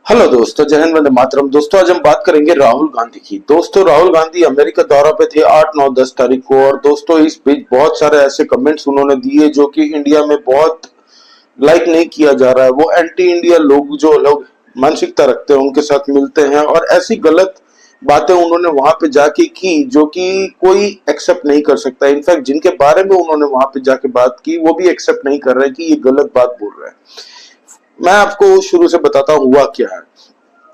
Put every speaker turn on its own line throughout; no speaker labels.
Hello दोस्तों, जय हिंद, वंदे मातरम। दोस्तों आज हम बात करेंगे राहुल गांधी की। दोस्तों राहुल गांधी अमेरिका दौरा पे थे 8 9 10 तारीख को। और दोस्तों इस बीच बहुत सारे ऐसे कमेंट्स उन्होंने दिए जो कि इंडिया में बहुत लाइक नहीं किया जा रहा है। वो एंटी इंडिया लोग, जो लोग मानसिकता रखते हैं, उनके साथ मिलते हैं और ऐसी गलत बातें उन्होंने वहां पे जाके की जो कि कोई एक्सेप्ट नहीं कर सकता। इनफैक्ट जिनके बारे में उन्होंने वहां पे जाके बात की वो भी एक्सेप्ट नहीं कर रहे कि ये गलत बात बोल रहे हैं। मैं आपको शुरू से बताता हूँ हुआ क्या है।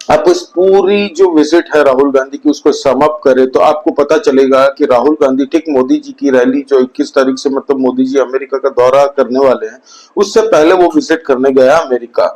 आप इस पूरी जो विजिट है राहुल गांधी की उसको सम अप करें तो आपको पता चलेगा कि राहुल गांधी ठीक मोदी जी की रैली जो 21 तारीख से, मतलब मोदी जी अमेरिका का दौरा करने वाले हैं, उससे पहले वो विजिट करने गया अमेरिका।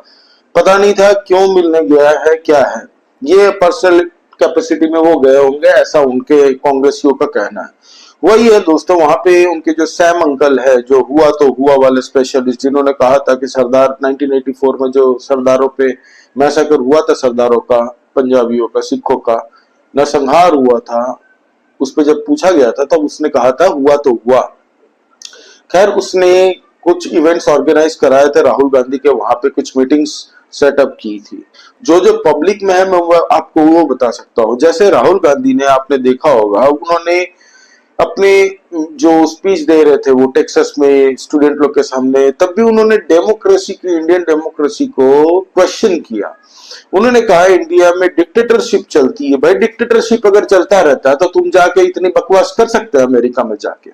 पता नहीं था क्यों मिलने गया है, क्या है ये पर्सनल कैपेसिटी में वो गए होंगे, ऐसा उनके कांग्रेसियों का कहना है। वही है दोस्तों, वहां पे उनके जो सैम अंकल है, जो हुआ तो हुआ वाले स्पेशलिस्ट, जिन्होंने कहा था कि सरदार 1984 में जो सरदारों पे मैसेकर हुआ था, सरदारों का, पंजाबियों का, सिखों का नरसंहार हुआ था, उस पर जब पूछा गया था तब उसने कहा था हुआ तो हुआ। खैर उसने कुछ इवेंट्स ऑर्गेनाइज कराए थे राहुल गांधी के, वहां पे कुछ मीटिंग्स सेटअप की थी। जो जो पब्लिक में है मैं वो आपको वो बता सकता हूँ। जैसे राहुल गांधी ने, आपने देखा होगा, उन्होंने अपने जो स्पीच दे रहे थे वो टेक्सास में स्टूडेंट लोग के सामने, तब भी उन्होंने डेमोक्रेसी की, इंडियन डेमोक्रेसी को क्वेश्चन किया। उन्होंने कहा इंडिया में डिक्टेटरशिप चलती है। भाई डिक्टेटरशिप अगर चलता रहता है तो तुम जाके इतनी बकवास कर सकते हो अमेरिका में जाके।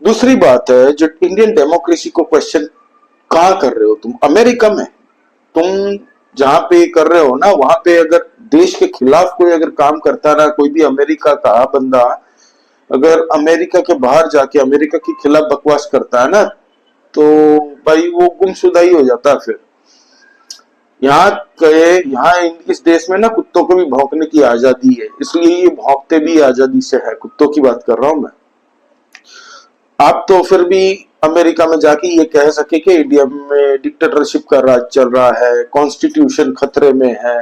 दूसरी बात है, जो इंडियन डेमोक्रेसी को क्वेश्चन कहाँ कर रहे हो तुम अमेरिका में? तुम जहां पे कर रहे हो ना, वहां पे अगर देश के खिलाफ कोई अगर काम करता रहा, कोई भी अमेरिका का बंदा अगर अमेरिका के बाहर जाके अमेरिका के खिलाफ बकवास करता है ना, तो भाई वो गुमशुदा ही हो जाता है। फिर यहाँ के, यहाँ इस देश में ना कुत्तों को भी भौंकने की आजादी है, इसलिए ये भौंकते भी आजादी से है। कुत्तों की बात कर रहा हूं मैं। आप तो फिर भी अमेरिका में जाके ये कह सके कि इंडिया में डिक्टेटरशिप का राज चल रहा है, कॉन्स्टिट्यूशन खतरे में है।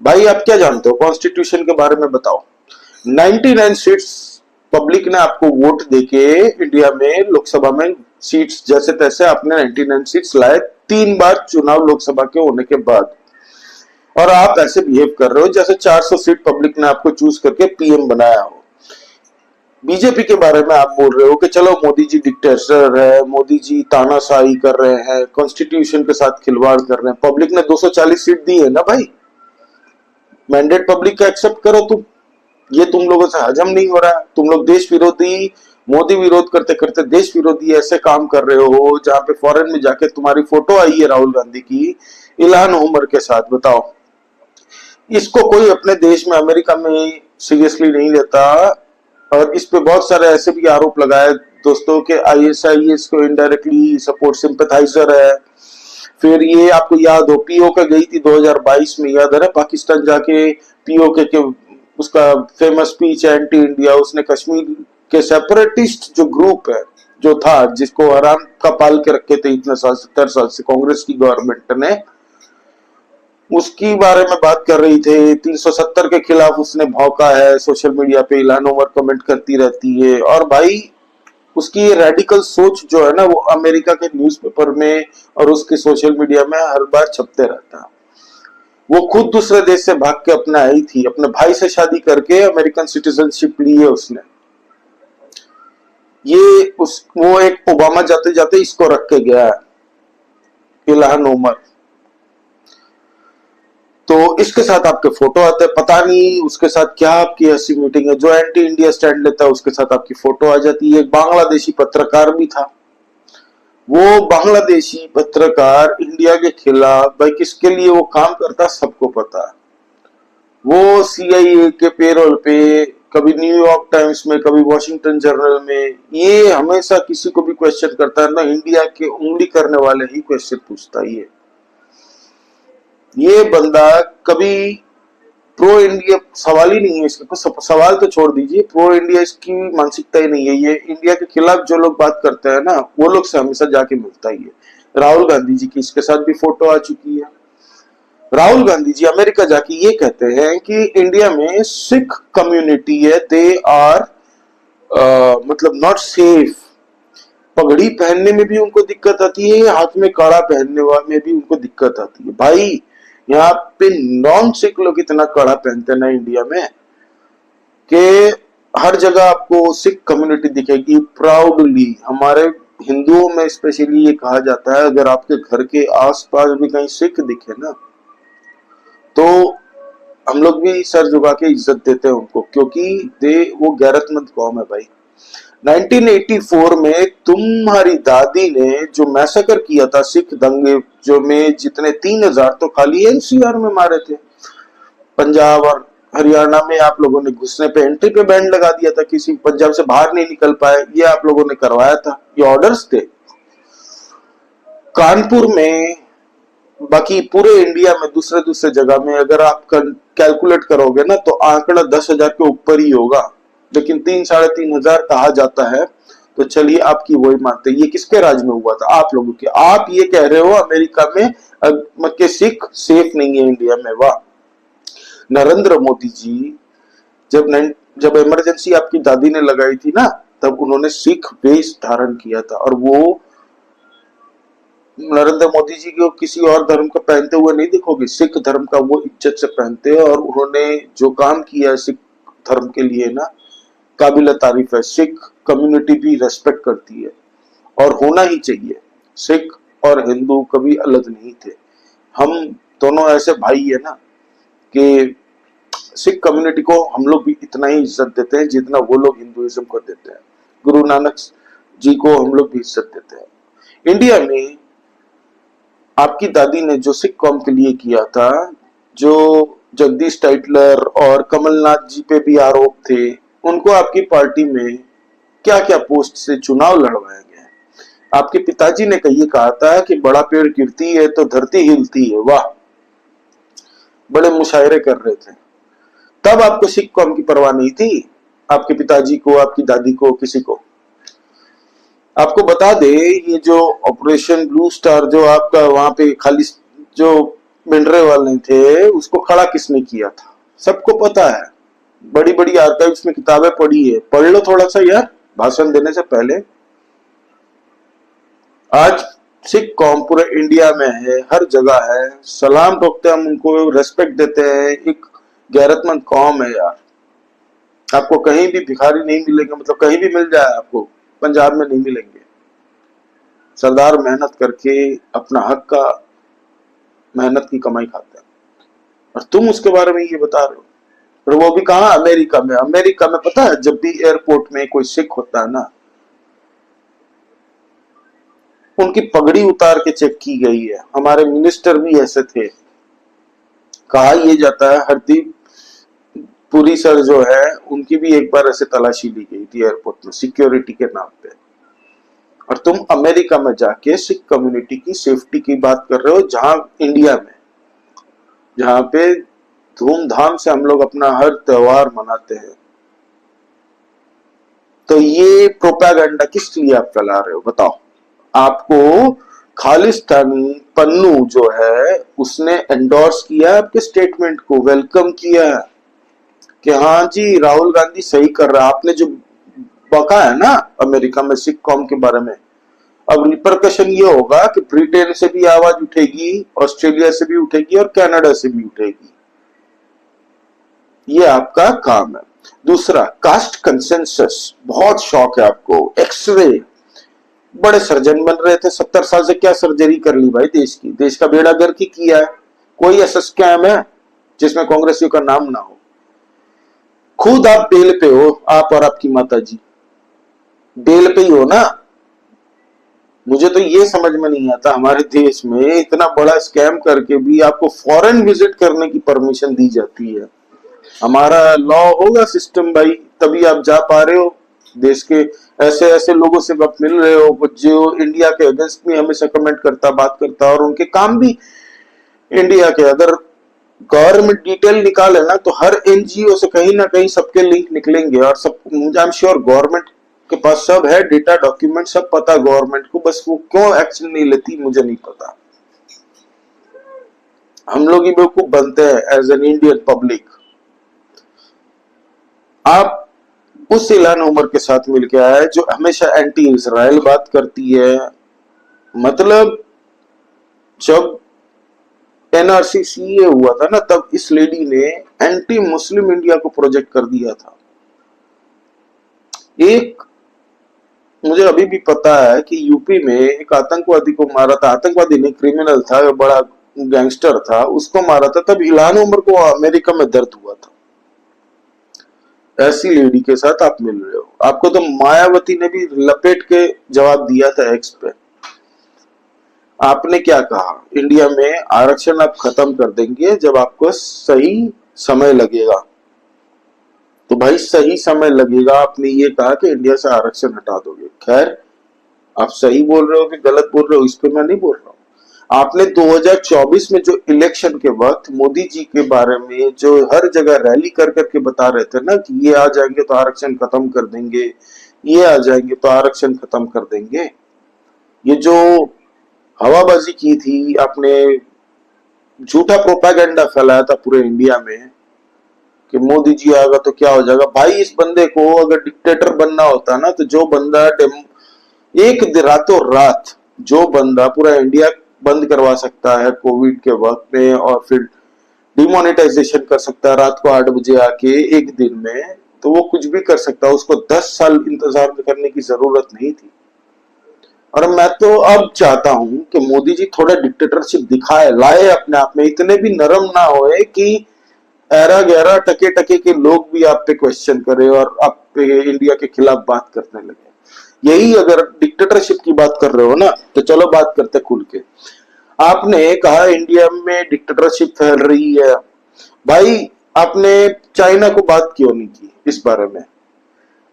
भाई आप क्या जानते हो कॉन्स्टिट्यूशन के बारे में, बताओ। 99 सीट्स पब्लिक ने आपको वोट देके इंडिया में लोकसभा में सीट्स जैसे तैसे आपने 99 सीट्स लाए, 3 बार चुनाव लोकसभा के होने के बाद। और आप ऐसे बिहेव कर रहे हो जैसे 400 सीट पब्लिक ने आपको चूज करके पीएम बनाया हो। बीजेपी के बारे में आप बोल रहे हो कि चलो मोदी जी डिक्टेटर है, मोदी जी तानाशाही कर रहे हैं, कॉन्स्टिट्यूशन के साथ खिलवाड़ कर रहे हैं। पब्लिक ने 240 सीट दी है ना भाई, मैंडेट पब्लिक का एक्सेप्ट करो तुम। ये तुम लोगों से हजम नहीं हो रहा है। तुम लोग देश विरोधी, मोदी विरोध करते करते देश विरोधी ऐसे काम कर रहे हो, जहां पे फॉरेन में जाके तुम्हारी फोटो आई है राहुल गांधी की इल्हान उमर के साथ। बताओ, इसको कोई अपने देश में, अमेरिका में सीरियसली नहीं लेता। और इस पे बहुत सारे ऐसे भी आरोप लगाए दोस्तों के आईएसआईएस को इनडायरेक्टली सपोर्ट सिंपैथाइजर है। फिर ये आपको याद हो पीओके गई थी 2022 में, याद है ना, पाकिस्तान जाके पीओके के उसका फेमस स्पीच है एंटी इंडिया। उसने कश्मीर के सेपरेटिस्ट जो ग्रुप है, जो था, जिसको आराम का पाल के रखे थे इतने साल, 70 साल से कांग्रेस की गवर्नमेंट ने, उसकी बारे में बात कर रही थी। 370 के खिलाफ उसने भौंका है सोशल मीडिया पे, इल्हान उमर कमेंट करती रहती है। और भाई उसकी ये रेडिकल सोच जो है ना, वो अमेरिका के न्यूज़पेपर में और उसके सोशल मीडिया में हर बार छपते रहता है। वो खुद दूसरे देश से भाग के अपना आई थी, अपने भाई से शादी करके अमेरिकन सिटीजनशिप ली है उसने। ये उस वो एक ओबामा जाते जाते इसको रख के गया है, इल्हान उमर। तो इसके साथ आपके फोटो आते हैं, पता नहीं उसके साथ क्या आपकी ऐसी मीटिंग है। जो एंटी इंडिया स्टैंड लेता है उसके साथ आपकी फोटो आ जाती है। एक बांग्लादेशी पत्रकार भी था, वो बांग्लादेशी पत्रकार इंडिया के खिलाफ, भाई किसके लिए वो काम करता सबको पता है। वो सीआईए के पेरोल पे, कभी न्यूयॉर्क टाइम्स में, कभी वॉशिंगटन जर्नल में, ये हमेशा किसी को भी क्वेश्चन करता है ना, इंडिया के उंगली करने वाले ही क्वेश्चन पूछता है। ये बंदा कभी प्रो इंडिया सवाल ही नहीं है इसका। सवाल तो छोड़ दीजिए, प्रो इंडिया इसकी मानसिकता ही नहीं है। ये इंडिया के खिलाफ जो लोग बात करते हैं ना, वो लोग से हमेशा जाके मिलता ही है। राहुल गांधी जी की इसके साथ भी फोटो आ चुकी है। राहुल गांधी जी अमेरिका जाके ये कहते हैं कि इंडिया में सिख कम्युनिटी है, दे आर मतलब नॉट सेफ। पगड़ी पहनने में भी उनको दिक्कत आती है, हाथ में कड़ा पहनने में भी उनको दिक्कत आती है। भाई यहाँ पे नॉन सिख लोग इतना कड़ा पहनते हैं ना इंडिया में कि हर जगह आपको सिख कम्युनिटी दिखेगी प्राउडली। हमारे हिंदुओं में स्पेशली ये कहा जाता है अगर आपके घर के आसपास भी कहीं सिख दिखे ना तो हम लोग भी सर झुका के इज्जत देते हैं उनको, क्योंकि वो गैरतमंद कौम है भाई। 1984 में तुम्हारी दादी ने जो मैसेकर किया था सिख दंगे जो में जितने 3000 तो खाली एनसीआर में मारे थे। पंजाब और हरियाणा में आप लोगों ने घुसने पे एंट्री पे बैन लगा दिया था, किसी पंजाब से बाहर नहीं निकल पाए, ये आप लोगों ने करवाया था, ये ऑर्डर्स थे। कानपुर में, बाकी पूरे इंडिया में दूसरे दूसरे जगह में अगर आप कैलकुलेट करोगे ना तो आंकड़ा 10,000 के ऊपर ही होगा, लेकिन 3-3,500 कहा जाता है। तो चलिए आपकी वही मानते। ये किसके राज में हुआ था? आप लोगों के। आप ये कह रहे हो अमेरिका में के सिख सेफ नहीं है इंडिया में। वाह। नरेंद्र मोदी जी जब इमरजेंसी आपकी दादी ने लगाई थी ना तब उन्होंने सिख वेश धारण किया था, और वो नरेंद्र मोदी जी को किसी और धर्म का पहनते हुए नहीं देखोगे, सिख धर्म का वो इज्जत से पहनते हैं। और उन्होंने जो काम किया है सिख धर्म के लिए ना, काबिल तारीफ है। सिख कम्युनिटी भी रेस्पेक्ट करती है और होना ही चाहिए। सिख और हिंदू कभी अलग नहीं थे, हम दोनों ऐसे भाई है ना कि सिख कम्युनिटी को हम लोग भी इतना ही इज्जत देते हैं जितना वो लोग हिंदुइज्म को देते हैं। गुरु नानक जी को हम लोग भी इज्जत देते हैं। इंडिया में आपकी दादी ने जो सिख कौम के लिए किया था, जो जगदीश टाइटलर और कमलनाथ जी पे भी आरोप थे, उनको आपकी पार्टी में क्या क्या पोस्ट से चुनाव लड़वाया गया। आपके पिताजी ने कही कहा था कि बड़ा पेड़ गिरती है तो धरती हिलती है। वाह, बड़े मुशायरे कर रहे थे। तब आपको सिख कौम की परवाह नहीं थी, आपके पिताजी को, आपकी दादी को, किसी को। आपको बता दे ये जो ऑपरेशन ब्लू स्टार जो आपका वहां पे खाली जो मिनरे वाले थे उसको खड़ा किसने किया था, सबको पता है। बड़ी बड़ी आर्काइव्स में किताबें पढ़ी है, पढ़ लो थोड़ा सा यार भाषण देने से पहले। आज सिख कौम पूरे इंडिया में है, हर जगह है, सलाम ठोकते हैं हम उनको, रेस्पेक्ट देते हैं। एक गैरतमंद कौम है यार। आपको कहीं भी भिखारी नहीं मिलेंगे, मतलब कहीं भी मिल जाए आपको, पंजाब में नहीं मिलेंगे। सरदार मेहनत करके अपना हक का मेहनत की कमाई खाते हैं, और तुम उसके बारे में ये बता रहे हो। और वो भी कहा? अमेरिका में। अमेरिका में पता है जब भी एयरपोर्ट में कोई सिख होता है ना, उनकी पगड़ी उतार के चेक की गई है। हमारे मिनिस्टर भी ऐसे थे। कहा यह जाता है हरदीप पुरी सर जो है उनकी भी एक बार ऐसे तलाशी ली गई थी एयरपोर्ट में सिक्योरिटी के नाम पे। और तुम अमेरिका में जाके सिख कम्युनिटी की सेफ्टी की बात कर रहे हो, जहां इंडिया में जहां पे धूमधाम से हम लोग अपना हर त्योहार मनाते हैं। तो ये प्रोपेगेंडा किस लिए आप फैला रहे हो बताओ? आपको खालिस्तानी पन्नू जो है उसने एंडोर्स किया आपके स्टेटमेंट को, वेलकम किया कि हाँ जी राहुल गांधी सही कर रहा है। आपने जो बका है ना अमेरिका में सिख कौम के बारे में, अब रिपरकशन ये होगा कि ब्रिटेन से भी आवाज उठेगी, ऑस्ट्रेलिया से भी उठेगी और कनाडा से भी उठेगी। ये आपका काम है। दूसरा, कास्ट कंसेंसस, बहुत शौक है आपको। एक्सरे, बड़े सर्जन बन रहे थे 70 साल से, क्या सर्जरी कर ली भाई देश की? देश का बेड़ा गर्क की किया है। कोई ऐसा स्कैम है जिसमें कांग्रेसियों का नाम ना हो? खुद आप बेल पे हो, आप और आपकी माता जी बेल पे ही हो ना। मुझे तो ये समझ में नहीं आता, हमारे देश में इतना बड़ा स्कैम करके भी आपको फॉरेन विजिट करने की परमिशन दी जाती है। हमारा लॉ होगा सिस्टम भाई, तभी आप जा पा रहे हो। देश के ऐसे ऐसे लोगों से आप मिल रहे हो जो इंडिया के अगेंस्ट में हमेशा कमेंट करता, बात करता, और उनके काम भी इंडिया के। अगर गवर्नमेंट डिटेल निकाले ना तो हर एनजीओ से कहीं ना कहीं सबके लिंक निकलेंगे, और सब आई एम श्योर गवर्नमेंट के पास सब है, डेटा डॉक्यूमेंट सब पता गवर्नमेंट को, बस वो क्यों एक्शन नहीं लेती मुझे नहीं पता। हम लोग ही बेवकूफ बनते हैं एज एन इंडियन पब्लिक। आप उस इलान उमर के साथ मिलके आए जो हमेशा एंटी इजराइल बात करती है। मतलब जब एनआरसी सीए हुआ था ना, तब इस लेडी ने एंटी मुस्लिम इंडिया को प्रोजेक्ट कर दिया था। एक मुझे अभी भी पता है कि यूपी में एक आतंकवादी को मारा था, आतंकवादी नहीं, क्रिमिनल था, बड़ा गैंगस्टर था, उसको मारा था, तब इल्हान उमर को अमेरिका में दर्द हुआ था। ऐसी लेडी के साथ आप मिल रहे हो। आपको तो मायावती ने भी लपेट के जवाब दिया था एक्स पे। आपने क्या कहा, इंडिया में आरक्षण आप खत्म कर देंगे जब आपको सही समय लगेगा। तो भाई सही समय लगेगा, आपने ये कहा कि इंडिया से आरक्षण हटा दोगे। खैर, आप सही बोल रहे हो कि गलत बोल रहे हो, इस पे मैं नहीं बोल रहा हूँ। आपने 2024 में जो इलेक्शन के वक्त मोदी जी के बारे में जो हर जगह रैली कर करके बता रहे थे ना कि ये आ जाएंगे तो आरक्षण खत्म कर देंगे, ये आ जाएंगे तो आरक्षण खत्म कर देंगे, ये जो हवाबाजी की थी आपने, झूठा प्रोपागेंडा फैलाया था पूरे इंडिया में कि मोदी जी आएगा तो क्या हो जाएगा। भाई इस बंदे को अगर डिक्टेटर बनना होता ना, तो जो बंदा एक रातों रात जो बंदा पूरा इंडिया बंद करवा सकता है कोविड के वक्त में, और फिर डिमोनेटाइजेशन कर सकता है रात को 8 बजे आके एक दिन में, तो वो कुछ भी कर सकता है। उसको 10 साल इंतजार करने की जरूरत नहीं थी। और मैं तो अब चाहता हूं कि मोदी जी थोड़ा डिक्टेटरशिप दिखाए, लाए अपने आप में, इतने भी नरम ना होए कि एरा गहरा टके टके के लोग भी आप पे क्वेश्चन करे और आप पे इंडिया के खिलाफ बात करने लगे। यही अगर डिक्टेटरशिप की बात कर रहे हो ना, तो चलो बात करते खुल के। आपने कहा इंडिया में डिक्टेटरशिप फैल रही है। भाई आपने चाइना को बात क्यों नहीं की इस बारे में?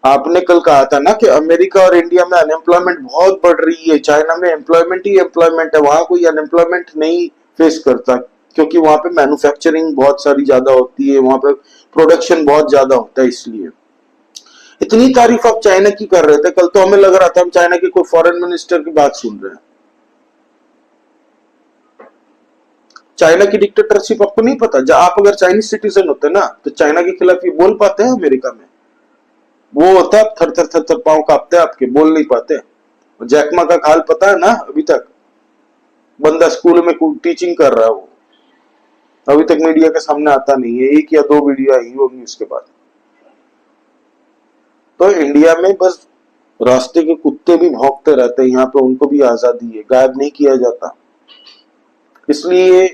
आपने कल कहा था ना कि अमेरिका और इंडिया में अनएम्प्लॉयमेंट बहुत बढ़ रही है, चाइना में एम्प्लॉयमेंट ही एम्प्लॉयमेंट है, वहां कोई अनएम्प्लॉयमेंट नहीं फेस करता, क्योंकि वहां पे मैन्युफैक्चरिंग बहुत सारी ज्यादा होती है, वहां पे प्रोडक्शन बहुत ज्यादा होता है। इसलिए इतनी तारीफ आप चाइना की कर रहे थे, कल तो हमें लग रहा था हम चाइना के कोई फॉरेन मिनिस्टर की बात सुन रहे हैं। चाइना की डिक्टेटरशिप आपको नहीं पता? जब आप अगर चाइनीज सिटीजन होते ना, तो चाइना के खिलाफ ये बोल पाते हैं अमेरिका में? वो होता है थर थर थर थर पांव कांपते आपके, बोल नहीं पाते। जैकमा का हाल पता है ना? अभी तक बंदा स्कूल में टीचिंग कर रहा है, वो अभी तक मीडिया के सामने आता नहीं है, एक या दो वीडियो आई होगी उसके बाद। तो इंडिया में बस रास्ते के कुत्ते भी भौंकते रहते हैं, यहाँ पे उनको भी आजादी है, गायब नहीं किया जाता, इसलिए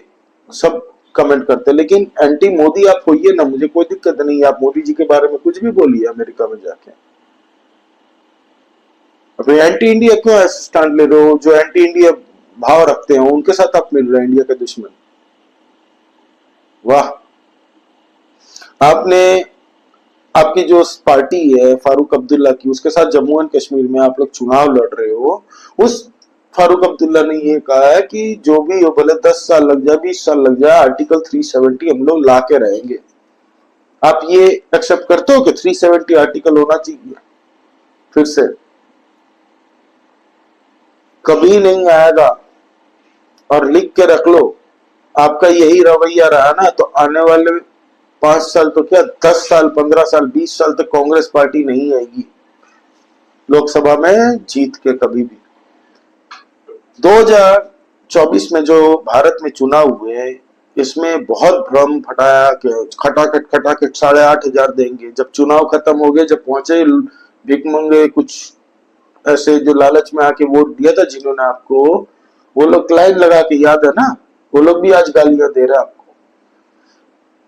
सब कमेंट करते हैं। लेकिन एंटी मोदी आप होइए ना, मुझे कोई दिक्कत नहीं है, आप मोदी जी के बारे में कुछ भी बोलिए अमेरिका में जाके। अभी एंटी इंडिया क्यों ऐसे स्टैंड ले रहे हो? जो एंटी इंडिया भाव रखते हैं उनके साथ आप मिल रहे हैं, इंडिया के दुश्मन। वाह। आपने आपकी जो पार्टी है फारूक अब्दुल्ला की, उसके साथ जम्मू एंड कश्मीर में आप लोग चुनाव लड़ रहे हो। उस फारूक अब्दुल्ला ने ये कहा है कि जो भी हो, भले 10 साल लग जाए, 20 साल लग जाए, आर्टिकल 370 हम लोग ला के रहेंगे। आप ये एक्सेप्ट करते हो कि 370 आर्टिकल होना चाहिए? फिर से कभी नहीं आएगा, और लिख के रख लो। आपका यही रवैया रहा ना, तो आने वाले 5 साल तो क्या, 10 साल, 15 साल, 20 साल तक कांग्रेस पार्टी नहीं आएगी लोकसभा में जीत के कभी भी। 2024 में जो भारत में चुनाव हुए, इसमें बहुत भ्रम फटाया कि खटाखट खटाखट 8,500 देंगे। जब चुनाव खत्म हो गए, जब पहुंचे भिकमंगे कुछ ऐसे जो लालच में आके वोट दिया था जिन्होंने आपको, वो लोग लाइन लगा के, याद है ना, वो लोग भी आज गालियां दे रहे हैं आपको।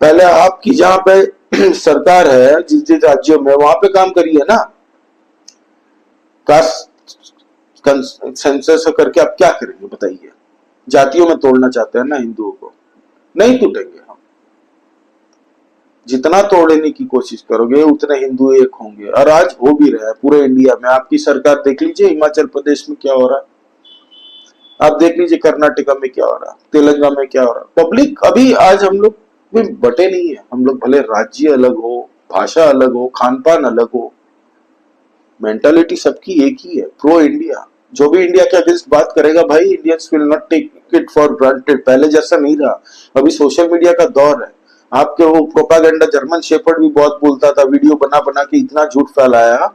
पहले आपकी जहां पे सरकार है, जिस जिस राज्यों में, वहां पे काम करिए ना। कास्ट सेंसस करके आप क्या करेंगे बताइए? जातियों में तोड़ना चाहते हैं ना हिंदुओं को, नहीं टूटेंगे हम। जितना तोड़ने की कोशिश करोगे उतने हिंदू एक होंगे, और आज हो भी रहा है पूरे इंडिया में। आपकी सरकार देख लीजिए, हिमाचल प्रदेश में क्या हो रहा है, आप देख लीजिए कर्नाटका में क्या हो रहा है, तेलंगाना में क्या हो रहा है। पब्लिक अभी आज हम लोग में बटे नहीं है। हम लोग भले राज्य अलग हो, भाषा अलग हो, खान पान अलग हो, मेंटालिटी सबकी एक ही है, प्रो इंडिया। जो भी इंडिया के अगेंस्ट बात करेगा, भाई Indians will not take it for granted. पहले जैसा नहीं रहा, अभी सोशल मीडिया का दौर है। आपके वो प्रोपागेंडा, जर्मन शेफर्ड भी बहुत बोलता था, वीडियो बना बना के इतना झूठ फैलाया,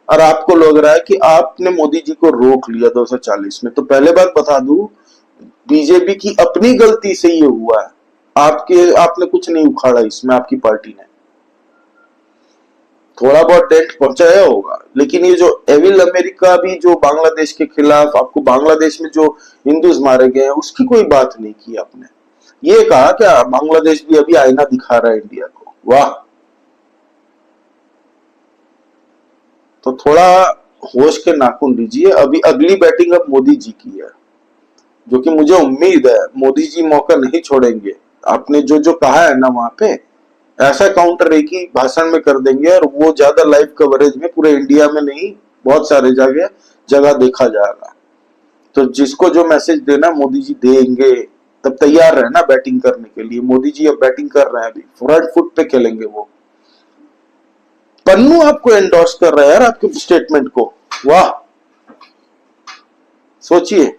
और आपको लग रहा है कि आपने मोदी जी को रोक लिया 240 में। तो पहले बात बता दूं, बीजेपी की अपनी गलती से ये हुआ है। आपने कुछ नहीं उखाड़ा इसमें, आपकी पार्टी ने थोड़ा बहुत डेंट पहुंचाया होगा, लेकिन ये जो एविल अमेरिका भी जो बांग्लादेश के खिलाफ, आपको बांग्लादेश में जो हिंदूज मारे गए हैं उसकी कोई बात नहीं की आपने। ये कहा क्या बांग्लादेश भी अभी आईना दिखा रहा है इंडिया को? वाह। तो थोड़ा होश के नाखून लीजिए। अभी अगली बैटिंग अब मोदी जी की है, जो कि मुझे उम्मीद है मोदी जी मौका नहीं छोड़ेंगे। आपने जो जो कहा है ना वहां पे, ऐसा काउंटर एक ही भाषण में कर देंगे, और वो ज्यादा लाइव कवरेज में पूरे इंडिया में नहीं, बहुत सारे जगह देखा जाएगा। तो जिसको जो मैसेज देना मोदी जी देंगे। तब तैयार रहना बैटिंग करने के लिए। मोदी जी अब बैटिंग कर रहे हैं, अभी फ्रंट फुट पे खेलेंगे वो। पन्नू आपको एंडोर्स कर रहा है यार, आपके स्टेटमेंट को। वाह, सोचिए।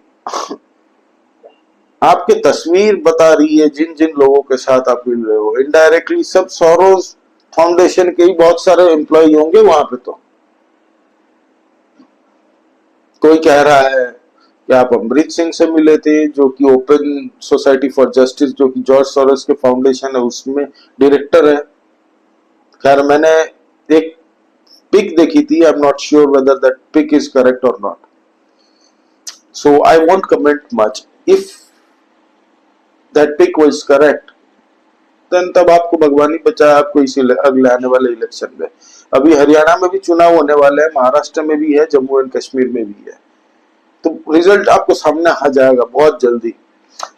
आपकी तस्वीर बता रही है जिन जिन लोगों के साथ आप मिल रहे हो, इनडायरेक्टली सब सोरोस फाउंडेशन के ही बहुत सारे एम्प्लॉय होंगे वहां पे। तो कोई कह रहा है कि आप अमृत सिंह से मिले थे, जो कि ओपन सोसाइटी फॉर जस्टिस, जो कि जॉर्ज सोरोस के फाउंडेशन है, उसमें डायरेक्टर है। खैर, मैंने एक पिक देखी थी, I am not sure whether that pic is correct और not, so I won't comment much. If that pic was correct, then तब आपको भगवान ही बचाए, आपको इसी अगले आने वाले इलेक्शन में। अभी हरियाणा में भी चुनाव होने वाले हैं, महाराष्ट्र में भी है, जम्मू एंड कश्मीर में भी है। तो रिजल्ट आपको सामने आ जाएगा बहुत जल्दी।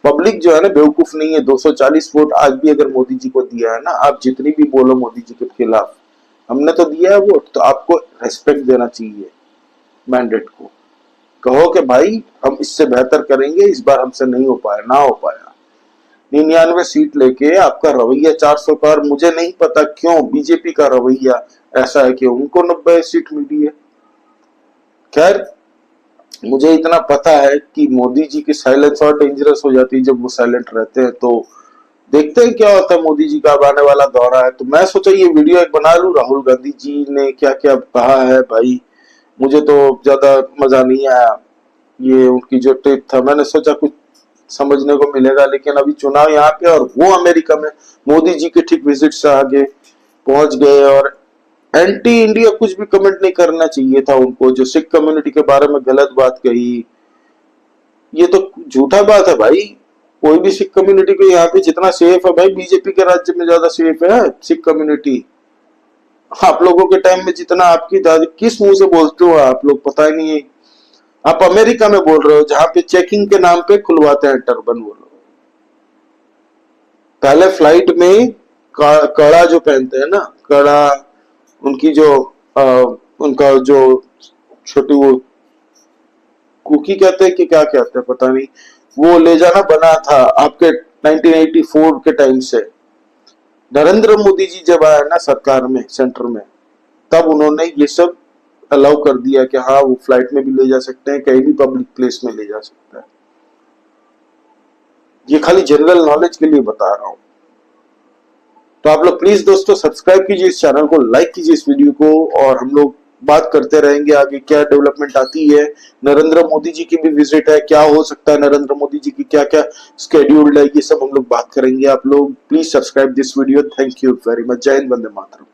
पब्लिक जो है ना बेवकूफ नहीं है। 240 वोट आज भी अगर मोदी जी को दिया है ना, आप जितनी भी बोलो मोदी जी के खिलाफ, हमने तो दिया है वोट, तो आपको रेस्पेक्ट देना चाहिए मैंडेट को। कहो कि भाई हम इससे बेहतर करेंगे, इस बार हमसे नहीं हो पाया, ना हो पाया। 99 सीट लेके आपका रवैया 400 का, और मुझे नहीं पता क्यों बीजेपी का रवैया ऐसा है कि उनको 90 सीट मिली है। खैर, मुझे इतना पता है कि मोदी जी की साइलेंस और डेंजरस हो जाती है जब वो साइलेंट रहते हैं। तो देखते हैं क्या होता है। मोदी जी का अब आने वाला दौरा है, तो मैं सोचा ये वीडियो एक बना लूं। राहुल गांधी जी ने क्या क्या कहा है भाई, मुझे तो ज्यादा मजा नहीं आया। ये उनकी जो ट्रिप था, मैंने सोचा कुछ समझने को मिलेगा, लेकिन अभी चुनाव यहाँ पे और वो अमेरिका में, मोदी जी के ठीक विजिट से आगे पहुंच गए। और एंटी इंडिया कुछ भी कमेंट नहीं करना चाहिए था उनको। जो सिख कम्युनिटी के बारे में गलत बात कही, ये तो झूठा बात है भाई। कोई भी सिख कम्युनिटी को यहाँ पे जितना सेफ है भाई, बीजेपी के राज्य में ज्यादा सेफ है सिख कम्युनिटी। आप लोगों के टाइम में जितना आपकी दादी, किस मुंह से बोलते हो आप लोग, पता ही नहीं है। आप अमेरिका में बोल रहे हो जहां पे चेकिंग के नाम पे खुलवाते हैं टर्बन वो लोग। पहले फ्लाइट में कड़ा जो पहनते हैं ना, कड़ा, उनकी जो उनका जो छोटी वो कुकी कहते हैं कि क्या कहते हैं पता नहीं, वो ले जाना बना था आपके 1984 के टाइम से। नरेंद्र मोदी जी जब आया ना सरकार में, सेंटर में, तब उन्होंने ये सब अलाउ कर दिया कि हाँ वो फ्लाइट में भी ले जा सकते हैं, कहीं भी पब्लिक प्लेस में ले जा सकता है। ये खाली जनरल नॉलेज के लिए बता रहा हूं। तो आप लोग प्लीज दोस्तों सब्सक्राइब कीजिए इस चैनल को, लाइक कीजिए इस वीडियो को, और हम लोग बात करते रहेंगे आगे क्या डेवलपमेंट आती है। नरेंद्र मोदी जी की भी विजिट है, क्या हो सकता है, नरेंद्र मोदी जी की क्या क्या स्केड्यूल्ड है, ये सब हम लोग बात करेंगे। आप लोग please subscribe this video. Thank you very much. जय हिंद, वंदे मातरम।